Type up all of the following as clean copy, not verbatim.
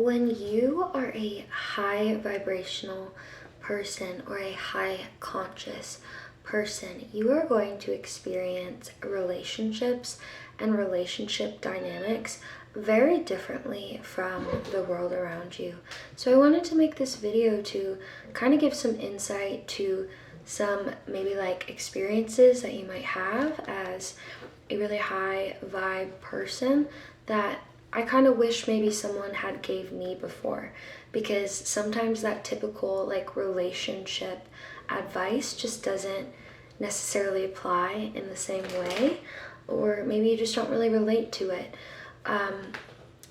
When you are a high vibrational person or a high conscious person, you are going to experience relationships and relationship dynamics very differently from the world around you. So I wanted to make this video to kind of give some insight to some maybe like experiences that you might have as a really high vibe person that I kind of wish maybe someone had gave me before, because sometimes that typical like relationship advice just doesn't necessarily apply in the same way, or maybe you just don't really relate to it.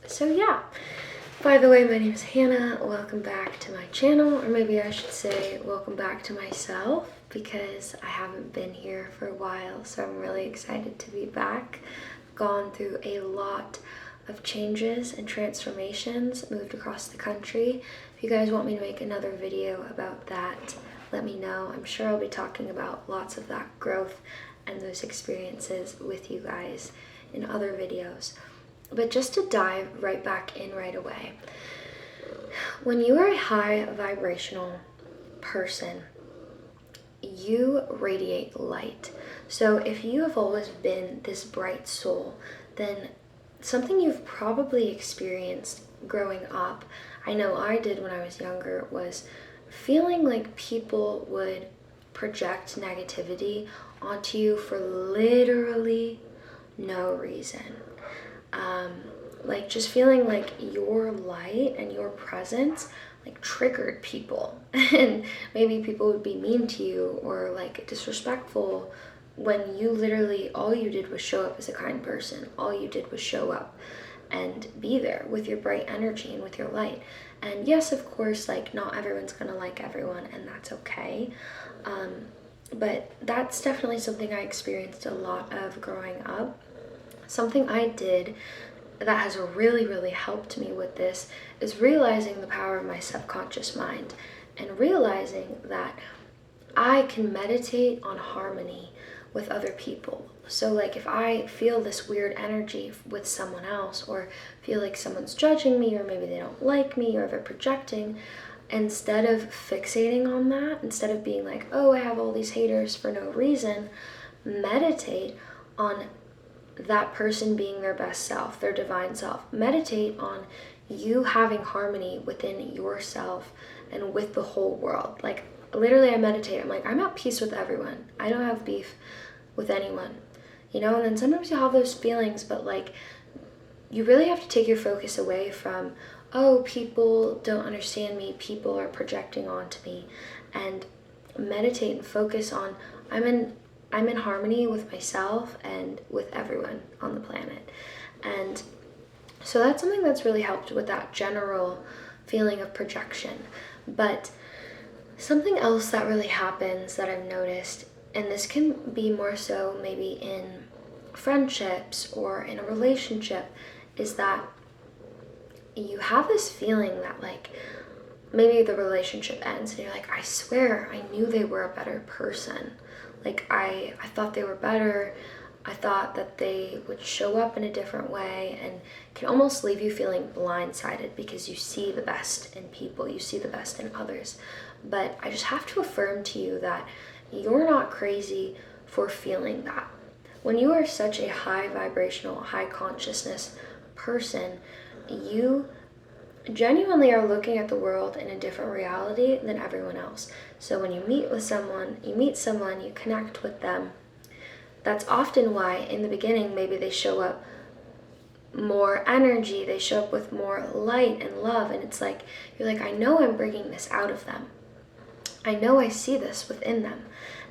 So yeah, by the way, my name is Hannah. Welcome back to my channel, or maybe I should say welcome back to myself, because I haven't been here for a while, so I'm really excited to be back. Gone through a lot of changes and transformations, moved across the country. If you guys want me to make another video about that, let me know. I'm sure I'll be talking about lots of that growth and those experiences with you guys in other videos. But just to dive right back in right away, when you are a high vibrational person, you radiate light. So if you have always been this bright soul, then something you've probably experienced growing up, I know I did when I was younger, was feeling like people would project negativity onto you for literally no reason. Like just feeling like your light and your presence like triggered people and maybe people would be mean to you or like disrespectful, when you literally, all you did was show up as a kind person. All you did was show up and be there with your bright energy and with your light. And yes, of course, like not everyone's gonna like everyone, and that's okay. But that's definitely something I experienced a lot of growing up. Something I did that has really helped me with this is realizing the power of my subconscious mind and realizing that I can meditate on harmony with other people. So like if I feel this weird energy with someone else, or feel like someone's judging me, or maybe they don't like me, or they're projecting, instead of fixating on that, instead of being like, oh, I have all these haters for no reason, meditate on that person being their best self, their divine self. Meditate on you having harmony within yourself and with the whole world. Like literally I meditate, I'm like, I'm at peace with everyone. I don't have beef with anyone, you know? And then sometimes you have those feelings, but like you really have to take your focus away from, oh, people don't understand me, people are projecting onto me, and meditate and focus on I'm in harmony with myself and with everyone on the planet. And so that's something that's really helped with that general feeling of projection. But something else that really happens that I've noticed, and this can be more so maybe in friendships or in a relationship, is that you have this feeling that like maybe the relationship ends and you're like, I swear I knew they were a better person. Like I thought they were better. I thought that they would show up in a different way, and can almost leave you feeling blindsided because you see the best in people, you see the best in others. But I just have to affirm to you that you're not crazy for feeling that. When you are such a high vibrational, high consciousness person, you genuinely are looking at the world in a different reality than everyone else. So when you meet someone, you connect with them. That's often why in the beginning maybe they show up more energy, they show up with more light and love, and it's like you're like, I know I'm bringing this out of them. I know I see this within them.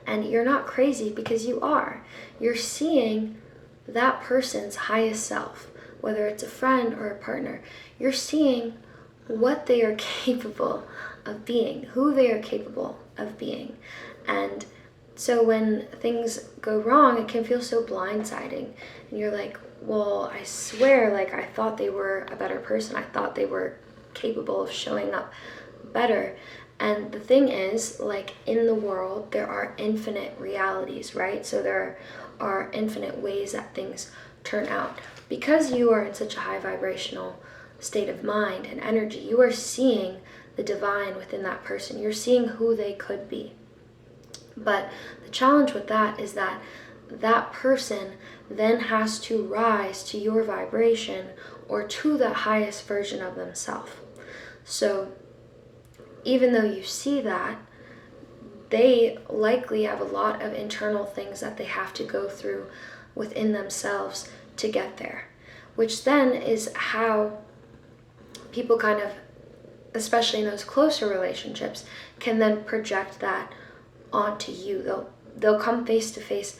And you're not crazy, because you are. You're seeing that person's highest self, whether it's a friend or a partner. You're seeing what they are capable of being, who they are capable of being. And so when things go wrong, it can feel so blindsiding. And you're like, well, I swear, like I thought they were a better person. I thought they were capable of showing up better. And the thing is, like in the world, there are infinite realities, right? So there are infinite ways that things turn out. Because you are in such a high vibrational state of mind and energy. You are seeing the divine within that person. You're seeing who they could be. But the challenge with that is that that person then has to rise to your vibration or to the highest version of themselves. So even though you see that, they likely have a lot of internal things that they have to go through within themselves to get there, which then is how people kind of, especially in those closer relationships, can then project that onto you. They'll come face to face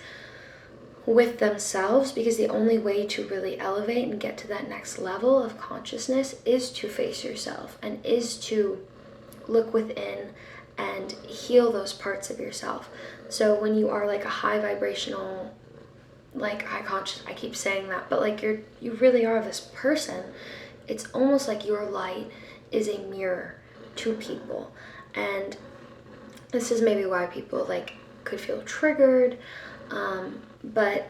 with themselves, because the only way to really elevate and get to that next level of consciousness is to face yourself and is to look within and heal those parts of yourself. So when you are like a high vibrational, like high conscious, I keep saying that, but like you really are this person, it's almost like your light is a mirror to people. And this is maybe why people like could feel triggered, but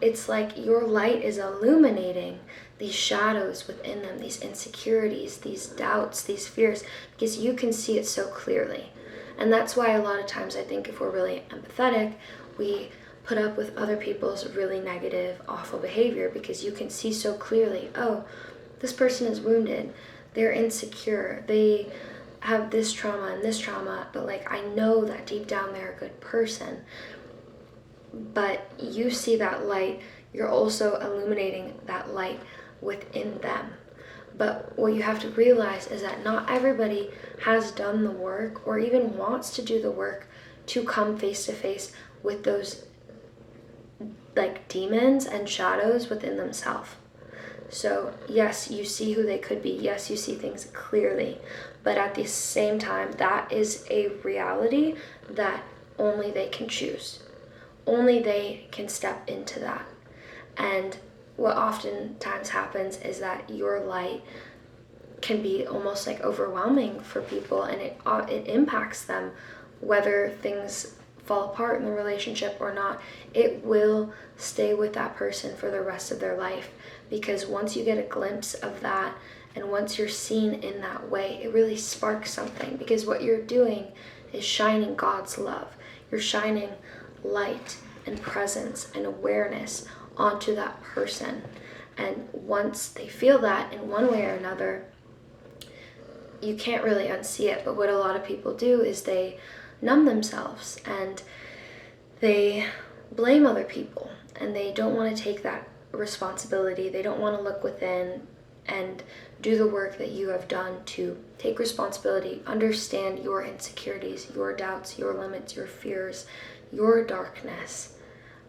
it's like your light is illuminating these shadows within them, these insecurities, these doubts, these fears, because you can see it so clearly. And that's why a lot of times I think if we're really empathetic, we put up with other people's really negative, awful behavior, because you can see so clearly, oh, this person is wounded, they're insecure, they have this trauma and this trauma, but like I know that deep down they're a good person. But you see that light, you're also illuminating that light within them. But what you have to realize is that not everybody has done the work or even wants to do the work to come face to face with those like demons and shadows within themselves. So yes, you see who they could be. Yes, you see things clearly. But at the same time, that is a reality that only they can choose. Only they can step into that. And what oftentimes happens is that your light can be almost like overwhelming for people, and it impacts them, whether things fall apart in the relationship or not. It will stay with that person for the rest of their life, because once you get a glimpse of that and once you're seen in that way, it really sparks something, because what you're doing is shining God's love. You're shining light and presence and awareness onto that person. And once they feel that in one way or another, you can't really unsee it. But what a lot of people do is they numb themselves and they blame other people, and they don't want to take that responsibility. They don't want to look within and do the work that you have done to take responsibility, understand your insecurities, your doubts, your limits, your fears, your darkness,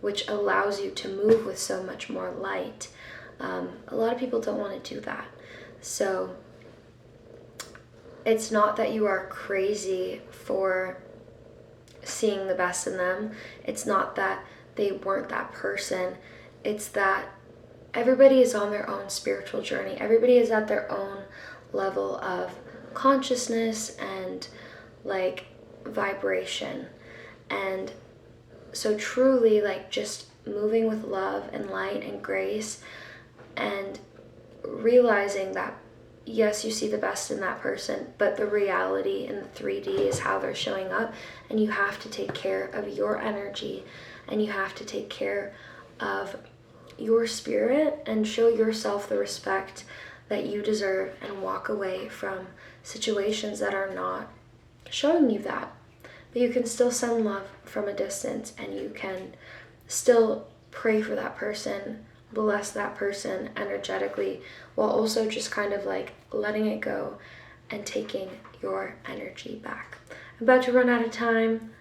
which allows you to move with so much more light. A lot of people don't want to do that. So it's not that you are crazy for seeing the best in them. It's not that they weren't that person. It's that everybody is on their own spiritual journey. Everybody is at their own level of consciousness and like vibration. And so truly, like, just moving with love and light and grace, and realizing that yes, you see the best in that person, but the reality in the 3D is how they're showing up, and you have to take care of your energy, and you have to take care of your spirit and show yourself the respect that you deserve, and walk away from situations that are not showing you that. But you can still send love from a distance, and you can still pray for that person, bless that person energetically, while also just kind of like letting it go and taking your energy back. I'm about to run out of time.